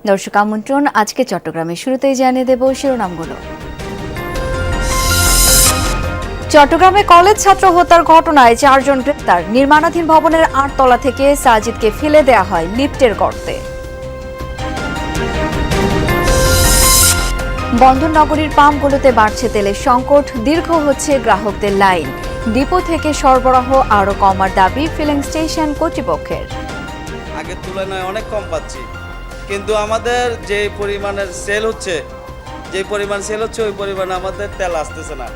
দর্শক আমন্ত্রণ, আজকে চট্টগ্রামে শুরুতেই জানিয়ে দেব শিরোনামগুলো। চট্টগ্রামে কলেজ ছাত্র হত্যার ঘটনায় 4 জন গ্রেপ্তার। নির্মাণাধীন ভবনের 8 তলা থেকে সাজিদকে ফেলে দেয়া হয় লিফটের গর্তে। বন্দরনগরীর পাম্পগুলোতে বাড়ছে তেলের সংকট, দীর্ঘ হচ্ছে গ্রাহকদের লাইন। ডিপো থেকে সরবরাহ আরও কমার দাবি ফিলিং স্টেশন কর্তৃপক্ষের। আগের তুলনায় অনেক কম পাচ্ছি, কিন্তু আমাদের যে পরিমাণের সেল হচ্ছে ওই পরিমাণে আমাদের তেল আসতেছে না।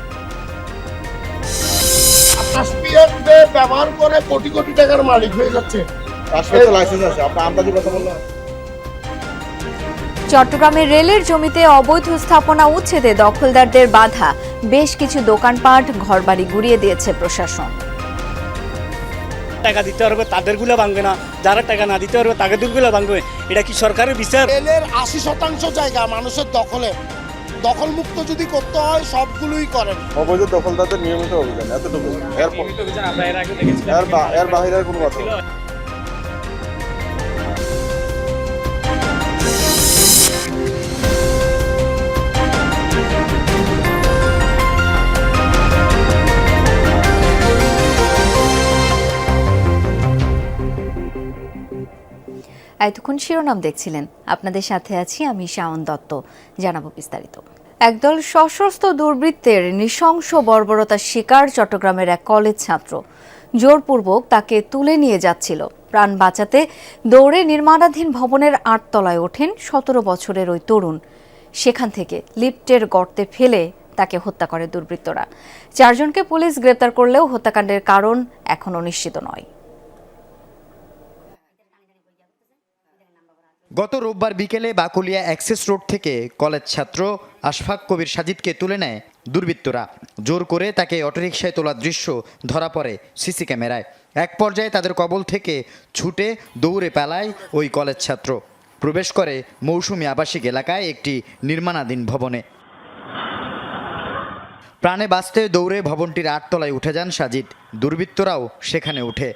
ব্যবহার করে কোটি কোটি টাকার মালিক হয়ে যাচ্ছে। চট্টগ্রামে রেলের জমিতে অবৈধ স্থাপনা উচ্ছেদে দখলদারদের বাধা। বেশ কিছু দোকানপাট ঘরবাড়ি গুড়িয়ে দিয়েছে প্রশাসন। টাকা দিতে পারবে তাদেরগুলো ভাঙবে না, যারা টাকা না দিতে পারবে তাদেরগুলো ভাঙবে। এটা কি সরকারের বিচার? রেলের 80% জায়গা মানুষের দখলে, দখল মুক্ত যদি করতে হয় সবগুলোই করেন। অবৈধ দখলদারদের নিয়মিত অভিযান, এতটুকু। এর বাইরে কোনো কথা না। এতক্ষণ শিরোনাম দেখছিলেন, আপনাদের সাথে আছি আমি শাওন দত্ত। জানাবো বিস্তারিত। একদল সশস্ত্র দুর্বৃত্তের নৃশংস বর্বরতার শিকার চট্টগ্রামের এক কলেজ ছাত্র। জোরপূর্বক তাকে তুলে নিয়ে যাচ্ছিল। প্রাণ বাঁচাতে দৌড়ে নির্মাণাধীন ভবনের 8 তলায় ওঠেন 17 বছরের ওই তরুণ। সেখান থেকে লিফটের গর্তে ফেলে তাকে হত্যা করে দুর্বৃত্তরা। 4 জনকে পুলিশ গ্রেপ্তার করলেও হত্যাকাণ্ডের কারণ এখনও নিশ্চিত নয়। গত রোববার বিকেলে বাকুলিয়া অ্যাক্সেস রোড থেকে কলেজ ছাত্র আশফাক কবির সাজিদকে তুলে নেয় দুর্বৃত্তরা। জোর করে তাকে অটোরিকশায় তোলার দৃশ্য ধরা পড়ে সিসি ক্যামেরায়। এক পর্যায়ে তাদের কবল থেকে ছুটে দৌড়ে পালায় ওই কলেজ ছাত্র। প্রবেশ করে মৌসুমী আবাসিক এলাকায় একটি নির্মাণাধীন ভবনে। প্রাণে বাঁচতে দৌড়ে ভবনটির 8 তলায় উঠে যান সাজিদ। দুর্বৃত্তরাও সেখানে উঠে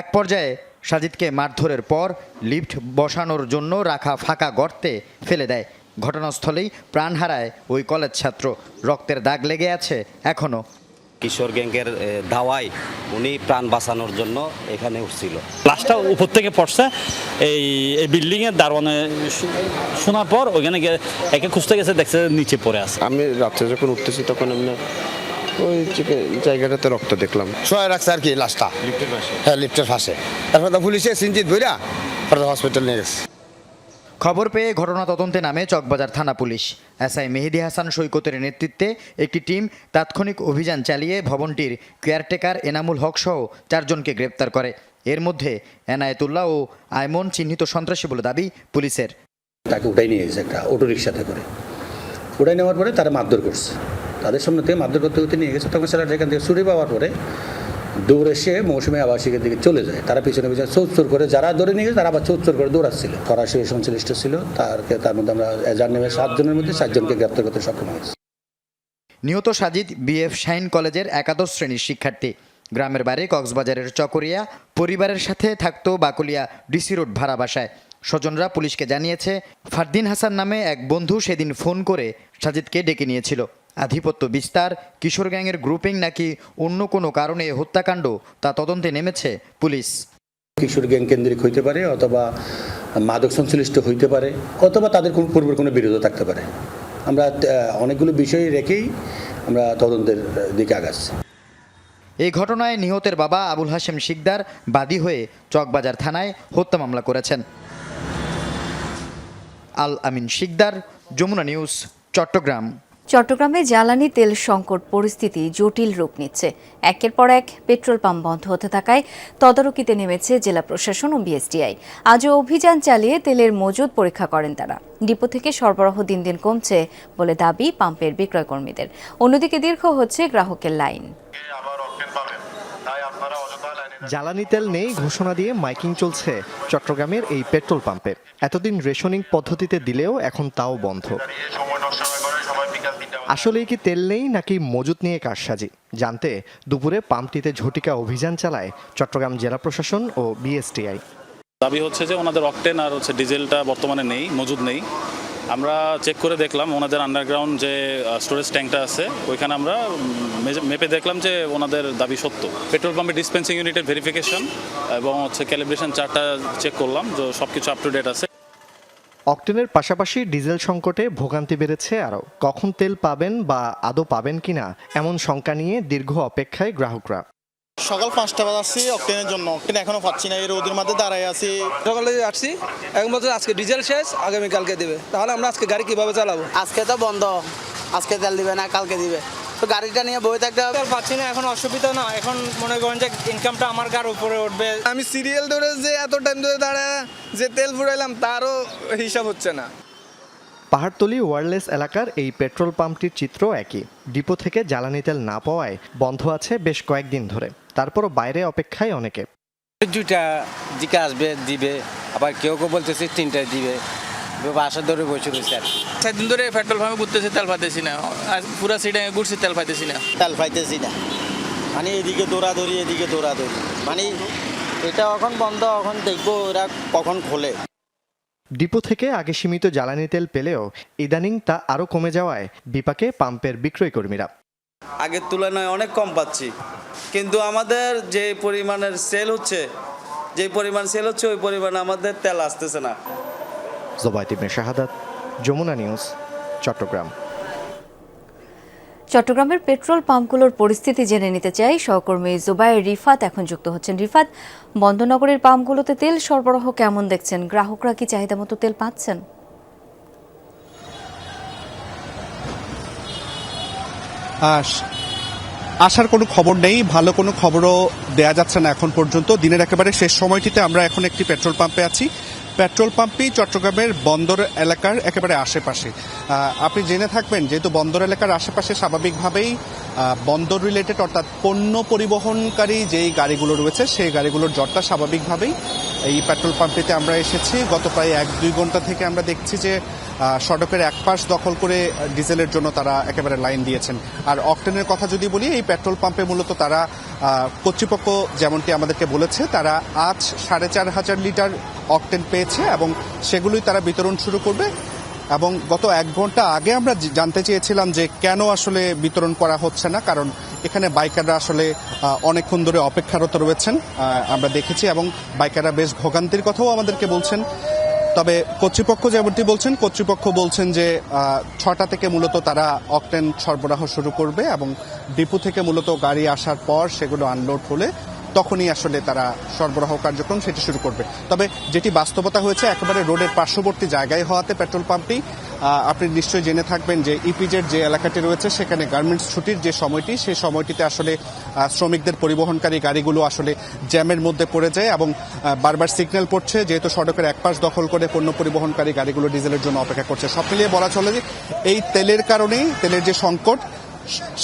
এক পর্যায়ে সাজিদকে মারধরের পর লিফট বসানোর জন্য রাখা ফাঁকা গর্তে ফেলে দেয়। ঘটনাস্থলেই প্রাণ হারায় ওই কলেজ ছাত্র। রক্তের দাগ লেগে আছে এখনও। কিশোর গ্যাংয়ের দাওয়ায় উনি প্রাণ বাঁচানোর জন্য এখানে উঠছিল। লাশটা উপর থেকে পড়ছে এই বিল্ডিংয়ের দারোয়ানে শোনার পর ওইখানে একে খুঁজতে গেছে, দেখছে নিচে পড়ে আছে। আমি রাত্রে যখন উঠতেছি তখন এমনি ওই জায়গাটাতে রক্ত দেখলাম। সহায় রাখছে আর কি লাশটা লিফটের পাশে। হ্যাঁ, লিফটের পাশে। তারপর তো পুলিশে সিনজিত বইরা হসপিটাল নিয়ে গেছে। খবর পেয়ে ঘটনা তদন্তে নামে চকবাজার থানা পুলিশ। এসআই মেহেদী হাসান সৈকতের নেতৃত্বে একটি টিম তাৎক্ষণিক অভিযান চালিয়ে ভবনটির কেয়ারটেকার এনামুল হক সহ 4 জনকে গ্রেপ্তার করে। এর মধ্যে এনায়েতুল্লাহ ও আইমন চিহ্নিত সন্ত্রাসী বলে দাবি পুলিশের। তাকে উঠাই নিয়ে গেছে একটা অটোরিকশাতে করে। উঠাই নেওয়ার পরে তারা মারধর করছে। তাদের সামনে থেকে মারধর করতে করতে নিয়ে গেছে। তখন সেটা এখান থেকে ছুরি পাওয়ার পরে দৌড়ে এসে মৌসুমী আবাসিকের দিকে চলে যায়। তারা পিছনে পিছনে চোর করে যারা ধরে নিয়ে গেছে তারা আবার চোর করে দৌড়াচ্ছিল। ফরাসি সংশ্লিষ্ট ছিল। তার মধ্যে আমরা এজার নেমে 7 জনের মধ্যে 4 জনকে গ্রেপ্তার করতে সক্ষম হয়েছি। নিহত সাজিদ বিএফ শাইন কলেজের একাদশ শ্রেণীর শিক্ষার্থী। গ্রামের বাড়ি কক্সবাজারের চকরিয়া। পরিবারের সাথে থাকতো বাকুলিয়া ডিসি রোড ভাড়া বাসায়। স্বজনরা পুলিশকে জানিয়েছে ফারদিন হাসান নামে এক বন্ধু সেদিন ফোন করে সাজিদকে ডেকে নিয়েছিল। আধিপত্য বিস্তার, কিশোর গ্যাংয়ের গ্রুপিং নাকি অন্য কোনো কারণে হত্যাকাণ্ড তা তদন্তে নেমেছে পুলিশ। কিশোর গ্যাং কেন্দ্রিক হইতে পারে, অথবা মাদক সংশ্লিষ্ট হইতে পারে, অথবা তাদের কোনো পূর্বের কোনো বিরোধ থাকতে পারে। আমরা অনেকগুলো বিষয় রেখেই আমরা তদন্তের দিকে আগাচ্ছি। এই ঘটনায় নিহতের বাবা আবুল হাশেম শিকদার বাদী হয়ে চকবাজার থানায় হত্যা মামলা করেছেন। আল আমিন শিকদার, যমুনা নিউজ, চট্টগ্রাম। চট্টগ্রামে জ্বালানি তেল সংকট পরিস্থিতি জটিল রূপ নিচ্ছে। একের পর এক পেট্রোল পাম্প বন্ধ হতে থাকায় তদারকিতে নেমেছে জেলা প্রশাসন ও বিএসটিআই। আজও অভিযান চালিয়ে তেলের মজুদ পরীক্ষা করেন তারা। ডিপো থেকে সরবরাহ দিন দিন কমছে বলে দাবি পাম্পের বিক্রয় কর্মীদের। অন্যদিকে দীর্ঘ হচ্ছে গ্রাহকের লাইন। জ্বালানি তেল নেই ঘোষণা দিয়ে মাইকিং চলছে চট্টগ্রামের এই পেট্রোল পাম্পে। এতদিন রেশনিং পদ্ধতিতে দিলেও এখন তাও বন্ধ। আসলেই কি তেল নেই নাকি মজুত নিয়ে কারসাজি জানতে দুপুরে পাম্পটিতে ঝটিকা অভিযান চালায় চট্টগ্রাম জেলা প্রশাসন ও বিএসটিআই। দাবি হচ্ছে যে ওনাদের অকটেন আর হচ্ছে ডিজেলটা বর্তমানে নেই, মজুদ নেই। আমরা চেক করে দেখলাম ওনাদের আন্ডারগ্রাউন্ড যে স্টোরেজ ট্যাঙ্কটা আছে ওইখানে আমরা মেপে দেখলাম যে ওনাদের দাবি সত্য। পেট্রোল পাম্পের ডিসপেন্সিং ইউনিটের ভেরিফিকেশন এবং হচ্ছে ক্যালিব্রেশন চার্টটা চেক করলাম যে সব কিছু আপ টু ডেট আছে। অকটেনের পাশাপাশি ডিজেল সংকটে ভোগান্তি বেড়েছে আরও। কখন তেল পাবেন বা আদৌ পাবেন কিনা এমন শঙ্কা নিয়ে দীর্ঘ অপেক্ষায় গ্রাহকরা। সকাল 5টা বাজে আসছি অকটেনের জন্য, অকটেন এখনো পাচ্ছি না, এই রোদের মধ্যে দাঁড়ায় আছি। সকালে আসছি এখন বলছে আজকে ডিজেল শেষ, আগামীকালকে দেবে। তাহলে আমরা আজকে গাড়ি কিভাবে চালাবো? আজকে তো বন্ধ, আজকে তেল দিবে না, কালকে দিবে, তো গাড়িটা নিয়ে বই থাকতে হবে। পাচ্ছি না, এখন অসুবিধা না, এখন মনে করেন যে ইনকামটা আমার গাড়ির উপরে উঠবে। আমি সিরিয়াল ধরে যে এত টাইম ধরে দাঁড়ায় যে তেল ফুরাইলাম তারও হিসাব হচ্ছে না। পাহাড়তলী ওয়্যারলেস এলাকার এই পেট্রোল পাম্পটির চিত্র একই। ডিপো থেকে জ্বালানি তেল না পাওয়ায় বন্ধ আছে বেশ কয়েকদিন ধরে। তারপরও বাইরে অপেক্ষায় অনেকে। 2টা দিকে আসবে, দিবে, আবার কেউ কেউ বলতেছে 3টায় দিবে, বাসা ধরে বসে রয়েছে। 7 দিন ধরে পেট্রোল পাম্পে ঘুরতেছি, তেল পাইতেছি না। পুরো সিটে ঘুরছি, তেল পাইতেছি না। তেল পাইতেছি না, মানে এদিকে দৌড়াদৌড়ি, এদিকে দৌড়াদৌড়ি, মানে এটা এখন বন্ধ, এখন দেখবো ওরা কখন খোলে। ডিপো থেকে আগে সীমিত জ্বালানি তেল পেলেও ইদানিং তা আরও কমে যাওয়ায় বিপাকে পাম্পের বিক্রয় কর্মীরা। আগের তুলনায় অনেক কম পাচ্ছি, কিন্তু আমাদের যে পরিমাণের সেল হচ্ছে ওই পরিমাণে আমাদের তেল আসতেছে না। জোবায়েত ইবনে শাহাদাত, যমুনা নিউজ, চট্টগ্রাম। চট্টগ্রামের পেট্রোল পাম্পগুলোর পরিস্থিতি জেনে নিতে চাই সহকর্মী জুবায়ের রিফাত এখন যুক্ত হচ্ছেন। রিফাত, বন্দরনগরের পাম্পগুলোতে তেল সরবরাহ কেমন দেখছেন? গ্রাহকরা কি চাহিদা মতো তেল পাচ্ছেন? আসার কোনো খবর নেই, ভালো কোনো খবরও দেয়া যাচ্ছে না এখন পর্যন্ত। দিনের একেবারে শেষ সময়টিতে আমরা এখন একটি পেট্রোল পাম্পে আছি। পেট্রোল পাম্পটি চট্টগ্রামের বন্দর এলাকার একেবারে আশেপাশে। আপনি জেনে থাকবেন যেহেতু বন্দর এলাকার আশেপাশে স্বাভাবিকভাবেই বন্দর রিলেটেড অর্থাৎ পণ্য পরিবহনকারী যেই গাড়িগুলো রয়েছে সেই গাড়িগুলোর জটটা স্বাভাবিকভাবেই এই পেট্রোল পাম্পটিতে আমরা এসেছি। গত প্রায় 1-2 ঘন্টা থেকে আমরা দেখছি যে সড়কের এক পাশ দখল করে ডিজেলের জন্য তারা একেবারে লাইন দিয়েছেন। আর অকটেনের কথা যদি বলি, এই পেট্রোল পাম্পে মূলত তারা কর্তৃপক্ষ যেমনটি আমাদেরকে বলেছে, তারা আজ 4,500 লিটার অকটেন পেয়েছে এবং সেগুলোই তারা বিতরণ শুরু করবে। এবং গত 1 ঘন্টা আগে আমরা জানতে চেয়েছিলাম যে কেন আসলে বিতরণ করা হচ্ছে না, কারণ এখানে বাইকাররা আসলে অনেকক্ষণ ধরে অপেক্ষারত রয়েছেন আমরা দেখেছি, এবং বাইকাররা বেশ ভোগান্তির কথাও আমাদেরকে বলছেন। তবে কর্তৃপক্ষ যেমনটি বলছেন যে 6টা থেকে মূলত তারা অকটেন সরবরাহ শুরু করবে এবং ডিপো থেকে মূলত গাড়ি আসার পর সেগুলো আনলোড হলে তখনই আসলে তারা সরবরাহ কার্যক্রম সেটি শুরু করবে। তবে যেটি বাস্তবতা হয়েছে একেবারে রোডের পার্শ্ববর্তী জায়গায় হওয়াতে পেট্রোল পাম্পটি, আপনি নিশ্চয়ই জেনে থাকবেন যে ইপিজেড যে এলাকাটি রয়েছে সেখানে গার্মেন্টস ছুটির যে সময়টি, সেই সময়টিতে আসলে শ্রমিকদের পরিবহনকারী গাড়িগুলো আসলে জ্যামের মধ্যে পড়ে যায় এবং বারবার সিগন্যাল পড়ছে, যেহেতু সড়কের এক পাশ দখল করে পণ্য পরিবহনকারী গাড়িগুলো ডিজেলের জন্য অপেক্ষা করছে। সব মিলিয়ে বলা চলে যে এই তেলের কারণেই, তেলের যে সংকট,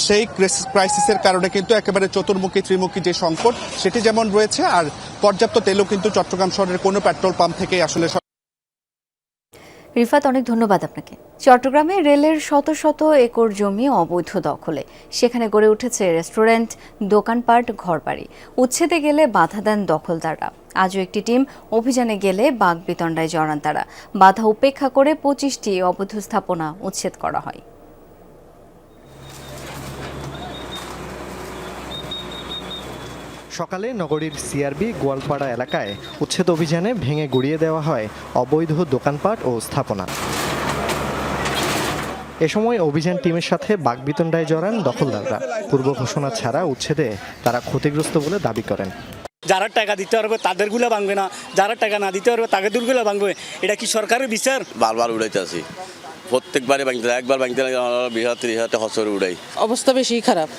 সেই ক্রাইসিসের কারণে কিন্তু একেবারে চতুর্মুখী ত্রিমুখী যে সংকট সেটি যেমন রয়েছে, আর পর্যাপ্ত তেলও কিন্তু চট্টগ্রাম শহরের কোনো পেট্রোল পাম্প থেকে আসলে। রিফাত, অনেক ধন্যবাদ আপনাকে। চট্টগ্রামে রেলের শত শত একর জমি অবৈধ দখলে, সেখানে গড়ে উঠেছে রেস্টুরেন্ট, দোকানপাট, ঘরবাড়ি। উচ্ছেদে গেলে বাধা দেন দখলদাররা। আজও একটি টিম অভিযানে গেলে বাকবিতণ্ডায় জড়ান তারা। বাধা উপেক্ষা করে 25টি অবৈধ স্থাপনা উচ্ছেদ করা হয়। সকালে নগরীর সিআরবি গোয়ালপাড়া এলাকায় উচ্ছেদ অভিযানে ভেঙে গুড়িয়ে দেওয়া হয় অবৈধ দোকানপাট ও স্থাপনা। এ সময় অভিযান টিমের সাথে বাকবিতণ্ডায় জড়ান দখলদাররা। পূর্ব ঘোষণা ছাড়া উচ্ছেদে তারা ক্ষতিগ্রস্ত বলে দাবি করেন। যারা টাকা দিতে পারবে তাদেরগুলো ভাঙবে না, যারা টাকা না দিতে পারবে তাদেরগুলো ভাঙবে। এটা কি সরকারের বিচার? বারবার উড়াইতে আসি, প্রত্যেকবারে ভাঙতে, একবার ভাঙতে বিহাতে হসর উড়াই। অবস্থা বেশি খারাপ,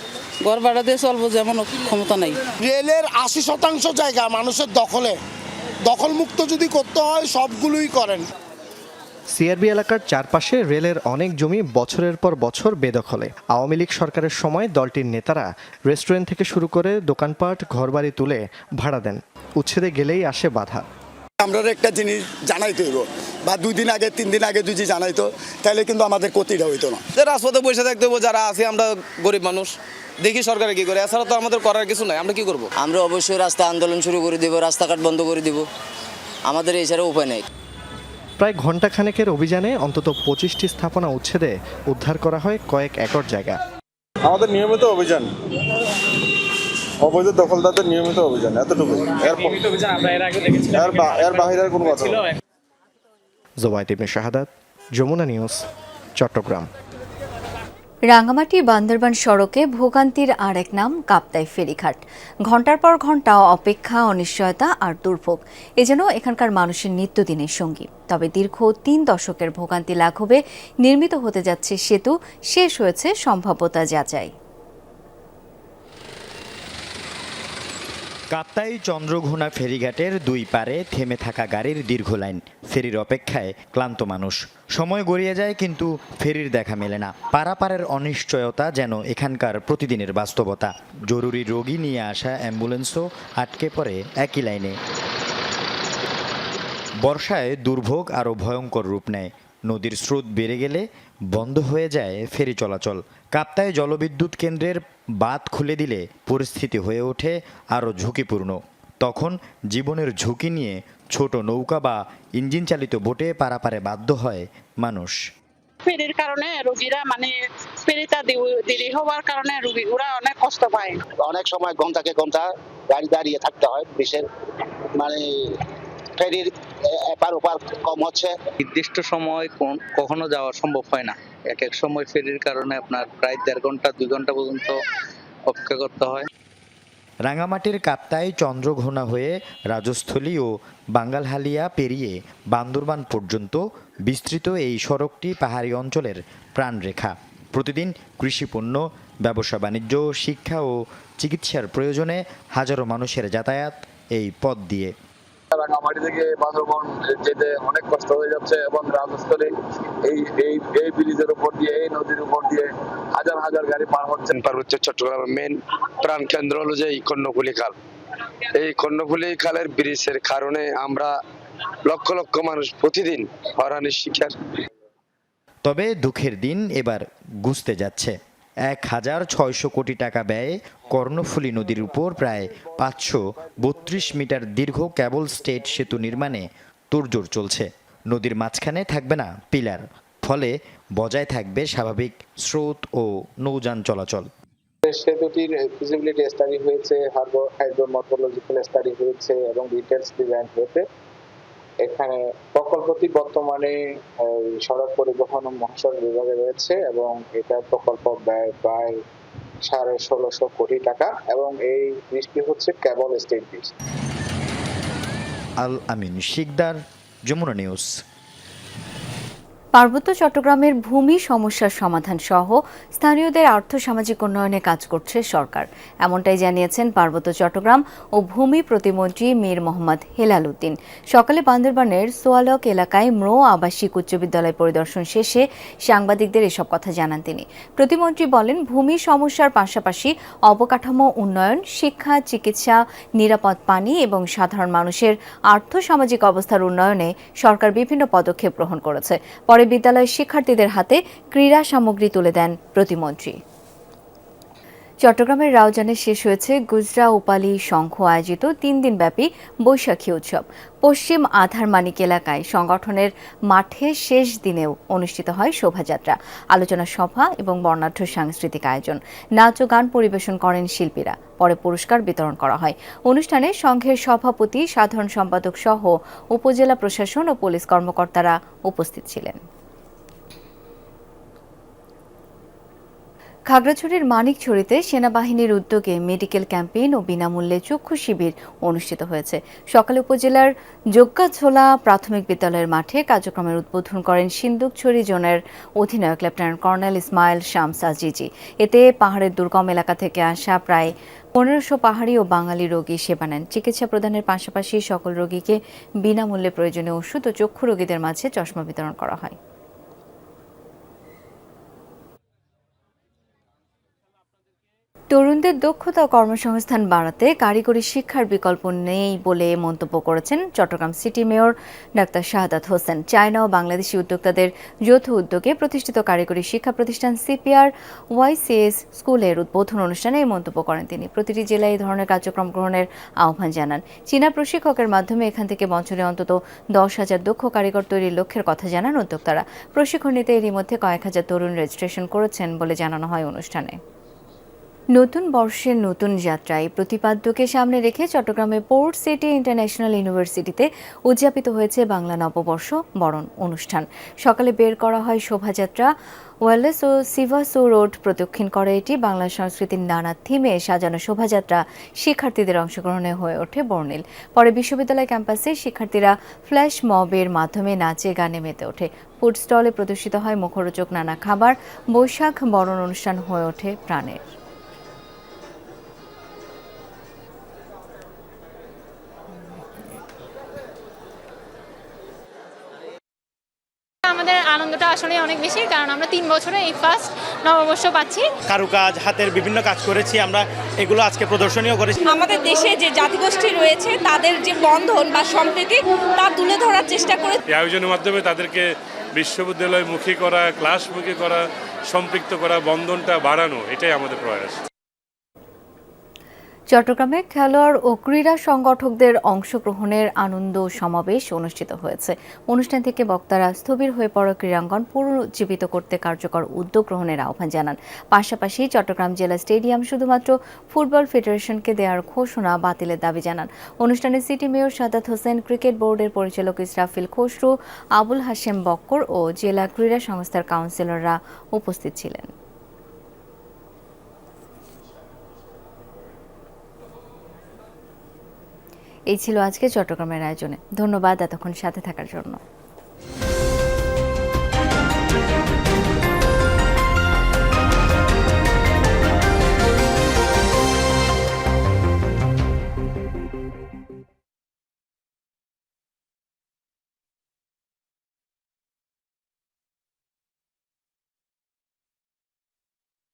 ঘর ভাড়া দিয়ে চলবো যেমন ক্ষমতা নাই। রেলের 80% জায়গা মানুষের দখলে, দখলমুক্ত যদি করতে হয় সবগুলোই করেন। সিআরবি এলাকার চারপাশে রেলের অনেক জমি বছরের পর বছর বেদখলে। আওয়ামী লীগ সরকারের সময় দলটির নেতারা রেস্টুরেন্ট থেকে শুরু করে দোকানপাট, ঘরবাড়ি তুলে ভাড়া দেন। উচ্ছেদে গেলেই আসে বাধা। আমরা একটা জিনিস জানাইতে হইব, বা 2 দিন আগে 3 দিন আগে যদি জানাইতো তাহলে কিন্তু আমাদের ক্ষতিটা হইতো না। রাজপথে বসে থাকতে হবো, যারা আছি আমরা গরিব মানুষ, দেখি সরকারে কি করে, এছাড়া তো আমাদের করার কিছু নাই। আমরা কি করব? আমরা অবশ্যই রাস্তা আন্দোলন শুরু করে দিব, রাস্তাঘাট বন্ধ করে দিব। আমাদের এই ছাড়া উপায় নেই। প্রায় ঘণ্টাখানেকের অভিযানে অন্তত 25টি স্থাপনা উচ্ছেদে উদ্ধার করা হয় কয়েক একর জায়গা। আমাদের নিয়মিত অভিযান, অবৈধ দখলদারদের নিয়মিত অভিযান, এতটুকু। এর বাইরে কোনো কথা না। জোবায়েদ ইবনে শাহাদাত, যমুনা নিউজ, চট্টগ্রাম। রাঙ্গামাটি বান্দরবান সড়কে ভোগান্তির আরেক নাম কাপ্তাই ফেরিঘাট। ঘণ্টার পর ঘণ্টা অপেক্ষা, অনিশ্চয়তা আর দুর্ভোগ এ যেন এখানকার মানুষের নিত্যদিনের সঙ্গী। তবে দীর্ঘ 3 দশকের ভোগান্তি লাঘবে নির্মিত হতে যাচ্ছে সেতু, শেষ হয়েছে সম্ভাব্যতা যাচাই। কাপ্তাই চন্দ্রঘোনা ফেরিঘাটের 2 পারে থেমে থাকা গাড়ির দীর্ঘ লাইন, ফেরির অপেক্ষায় ক্লান্ত মানুষ। সময় গড়িয়ে যায় কিন্তু ফেরির দেখা মেলে না। পারাপারের অনিশ্চয়তা যেন এখানকার প্রতিদিনের বাস্তবতা। জরুরি রোগী নিয়ে আসা অ্যাম্বুলেন্সও আটকে পড়ে একই লাইনে। বর্ষায় দুর্ভোগ আরও ভয়ঙ্কর রূপ নেয়। নদীর স্রোত বেড়ে গেলে বন্ধ হয়ে যায় ফেরি চলাচল। কাপ্তাই জলবিদ্যুৎ কেন্দ্রের বাঁধ খুলে দিলে পরিস্থিতি হয়ে ওঠে আরও ঝুঁকিপূর্ণ। তখন জীবনের ঝুঁকি নিয়ে ছোট নৌকা বা ইঞ্জিন চালিত বোটে পারাপারে বাধ্য হয় মানুষ। ফেরির কারণে রোগীরা ফেরিটা দেরি হওয়ার কারণে রোগীরা অনেক কষ্ট পায়। অনেক সময় ঘন্টাকে ঘন্টা গাড়ি দাঁড়িয়ে থাকতে হয়। বিশেষ ফেরির এপার ওপার কম হচ্ছে। নির্দিষ্ট সময় কখনো যাওয়া সম্ভব হয় না। এক এক সময় ফেরির কারণে আপনার প্রায় 1.5 ঘন্টা 2 ঘন্টা পর্যন্ত অপেক্ষা করতে হয়। রাঙ্গামাটির কাপ্তাই চন্দ্রঘোনা হয়ে রাজস্থলী ও বাঙ্গালহালিয়া পেরিয়ে বান্দরবান পর্যন্ত বিস্তৃত এই সড়কটি পাহাড়ি অঞ্চলের প্রাণরেখা। প্রতিদিন কৃষিপণ্য, ব্যবসা বাণিজ্য, শিক্ষা ও চিকিৎসার প্রয়োজনে হাজারো মানুষের যাতায়াত এই পথ দিয়ে। রাঙ্গামাটি থেকে বান্দরবান যেতে অনেক কষ্ট হয়ে যাচ্ছে এবং রাজস্থলী এই ব্রিজের উপর দিয়ে, এই নদীর উপর দিয়ে হাজার হাজার গাড়ি পার হচ্ছে। পার্বত্য চট্টগ্রামের মেন প্রাণ কেন্দ্র হলো যে এই কর্ণফুলী খাল। এই কর্ণফুলী খালের ব্রিজের কারণে আমরা লক্ষ লক্ষ মানুষ প্রতিদিন হয়রানির শিকার। তবে দুঃখের দিন এবার ঘুচতে যাচ্ছে। 1600 কোটি টাকা ব্যয়ে কর্ণফুলী নদীর উপর প্রায় 532 মিটার দীর্ঘ কেবল স্টেট সেতু নির্মাণে তোড়জোড় চলছে। নদীর মাঝখানে থাকবে না পিলার, ফলে বজায় থাকবে স্বাভাবিক স্রোত ও নৌযান চলাচল। সেতুটির ফিজিবিলিটি স্টাডি হয়েছে, হাইড্রোমর্ফোলজিক্যাল স্টাডি হয়েছে এবং ডিটেইলস ডিজাইন হয়েছে। এখানে প্রকল্পটি বর্তমানে সড়ক পরিবহন ও মহাসড়ক বিভাগে রয়েছে এবং এটা প্রকল্প ব্যয় প্রায় 1650 কোটি টাকা এবং এই ব্রিজটি হচ্ছে কেবল স্টেট ব্রিজ। আল আমিন শিকদার, যমুনা নিউজ। পার্বত্য চট্টগ্রামের ভূমি সমস্যার সমাধান সহ স্থানীয়দের আর্থসামাজিক উন্নয়নে কাজ করছে সরকার, এমনটাই জানিয়েছেন পার্বত্য চট্টগ্রাম ও ভূমি প্রতিমন্ত্রী মীর মোহাম্মদ হেলাল উদ্দিন। সকালে বান্দরবানের সোয়ালক এলাকায় ম্রো আবাসিক উচ্চ বিদ্যালয় পরিদর্শন শেষে সাংবাদিকদের এসব কথা জানান তিনি। প্রতিমন্ত্রী বলেন, ভূমি সমস্যার পাশাপাশি অবকাঠামো উন্নয়ন, শিক্ষা, চিকিৎসা, নিরাপদ পানি এবং সাধারণ মানুষের আর্থসামাজিক অবস্থার উন্নয়নে সরকার বিভিন্ন পদক্ষেপ গ্রহণ করেছে। পরে বিদ্যালয়ের শিক্ষার্থীদের হাতে ক্রীড়া সামগ্রী তুলে দেন প্রতিমন্ত্রী। চট্টগ্রামের রাউজানে শেষ হয়েছে গুজরা উপালি সংঘ আয়োজিত 3 দিনব্যাপী বৈশাখী উৎসব। পশ্চিম আধারমানিক এলাকায় সংগঠনের মাঠে শেষ দিনেও অনুষ্ঠিত হয় শোভাযাত্রা, আলোচনা সভা এবং বর্ণাঢ্য সাংস্কৃতিক আয়োজন। নাচ ও গান পরিবেশন করেন শিল্পীরা। পরে পুরস্কার বিতরণ করা হয়। অনুষ্ঠানে সংঘের সভাপতি, সাধারণ সম্পাদক সহ উপজেলা প্রশাসন ও পুলিশ কর্মকর্তারা উপস্থিত ছিলেন। খাগড়াছড়ির মানিকছড়িতে সেনাবাহিনীর উদ্যোগে মেডিকেল ক্যাম্পেইন ও বিনামূল্যে চক্ষু শিবির অনুষ্ঠিত হয়েছে। সকালে উপজেলার যোগ্যাঝোলা প্রাথমিক বিদ্যালয়ের মাঠে কার্যক্রমের উদ্বোধন করেন সিন্দুকছড়ি জোনের অধিনায়ক লেফটেন্যান্ট কর্নেল ইসমাইল শামস আজিজি। এতে পাহাড়ের দুর্গম এলাকা থেকে আসা প্রায় 1500 পাহাড়ি ও বাঙালি রোগী সেবা নেন। চিকিৎসা প্রদানের পাশাপাশি সকল রোগীকে বিনামূল্যে প্রয়োজনীয় ওষুধ ও চক্ষু রোগীদের মাঝে চশমা বিতরণ করা হয়। তরুণদের দক্ষতা ও কর্মসংস্থান বাড়াতে কারিগরি শিক্ষার বিকল্প নেই বলে মন্তব্য করেছেন Chittagong city mayor doctor Shahadat Hossain. China ও বাংলাদেশি উদ্যোক্তাদের যৌথ উদ্যোগে প্রতিষ্ঠিত কারিগরি শিক্ষা প্রতিষ্ঠান সিপিআর ওয়াইসিএস স্কুলের উদ্বোধন অনুষ্ঠানে এই মন্তব্য করেন তিনি। প্রতিটি জেলায় এই ধরনের কার্যক্রম গ্রহণের আহ্বান জানান। চীনা প্রশিক্ষকের মাধ্যমে এখান থেকে বছরে অন্তত 10,000 দক্ষ কারিগর তৈরির লক্ষ্যের কথা জানান উদ্যোক্তারা। প্রশিক্ষণ নিতে এরই মধ্যে কয়েক হাজার তরুণ রেজিস্ট্রেশন করেছেন বলে জানানো হয় অনুষ্ঠানে। নতুন বর্ষের নতুন যাত্রায় প্রতিপাদ্যকে সামনে রেখে চট্টগ্রামে পোর্ট সিটি ইন্টারন্যাশনাল ইউনিভার্সিটিতে উদযাপিত হয়েছে বাংলা নববর্ষ বরণ অনুষ্ঠান। সকালে বের করা হয় শোভাযাত্রা। ওয়েলনেস ও সিভাসো রোড প্রদক্ষিণ করে এটি। বাংলা সংস্কৃতির নানা থিমে সাজানো শোভাযাত্রা শিক্ষার্থীদের অংশগ্রহণে হয়ে ওঠে বর্ণিল। পরে বিশ্ববিদ্যালয় ক্যাম্পাসে শিক্ষার্থীরা ফ্ল্যাশ মবের মাধ্যমে নাচে গানে মেতে ওঠে। ফুড স্টলে প্রদর্শিত হয় মুখরোচক নানা খাবার। বৈশাখ বরণ অনুষ্ঠান হয়ে ওঠে প্রাণের। আমাদের আনন্দটা আসলে অনেক বেশি, কারণ আমরা 3 বছরে এই ফার্স্ট নববর্ষ পাচ্ছি। কারুকাজ, হাতের বিভিন্ন কাজ করেছি আমরা, এগুলো আজকে প্রদর্শনীয় করেছি। আমাদের দেশে যে জাতিগোষ্ঠী রয়েছে তাদের যে বন্ধন বা সম্প্রীতি তা তুলে ধরার চেষ্টা করে এই আয়োজনের মাধ্যমে তাদেরকে বিশ্ববিদ্যালয়মুখী করা, ক্লাসমুখী করা, সম্পৃক্ত করা, বন্ধনটা বাড়ানো, এটাই আমাদের প্রয়াস। চট্টগ্রামে খেলোয়াড় ও ক্রীড়া সংগঠকদের অংশগ্রহণের আনন্দ সমাবেশ অনুষ্ঠিত হয়েছে। অনুষ্ঠান থেকে বক্তারা স্থবির হয়ে পড়া ক্রীড়াঙ্গন পুনরুজ্জীবিত করতে কার্যকর উদ্যোগ গ্রহণের আহ্বান জানান। পাশাপাশি চট্টগ্রাম জেলা স্টেডিয়াম শুধুমাত্র ফুটবল ফেডারেশনকে দেওয়ার ঘোষণা বাতিলের দাবি জানান। অনুষ্ঠানে city mayor Shahadat Hossain, cricket বোর্ডের পরিচালক ইসরাফিল খসরু, আবুল হাশেম বক্কর ও জেলা ক্রীড়া সংস্থার কাউন্সিলররা উপস্থিত ছিলেন। এই ছিল আজকে চট্টগ্রামের আয়োজনে। ধন্যবাদ এতক্ষণ সাথে থাকার জন্য।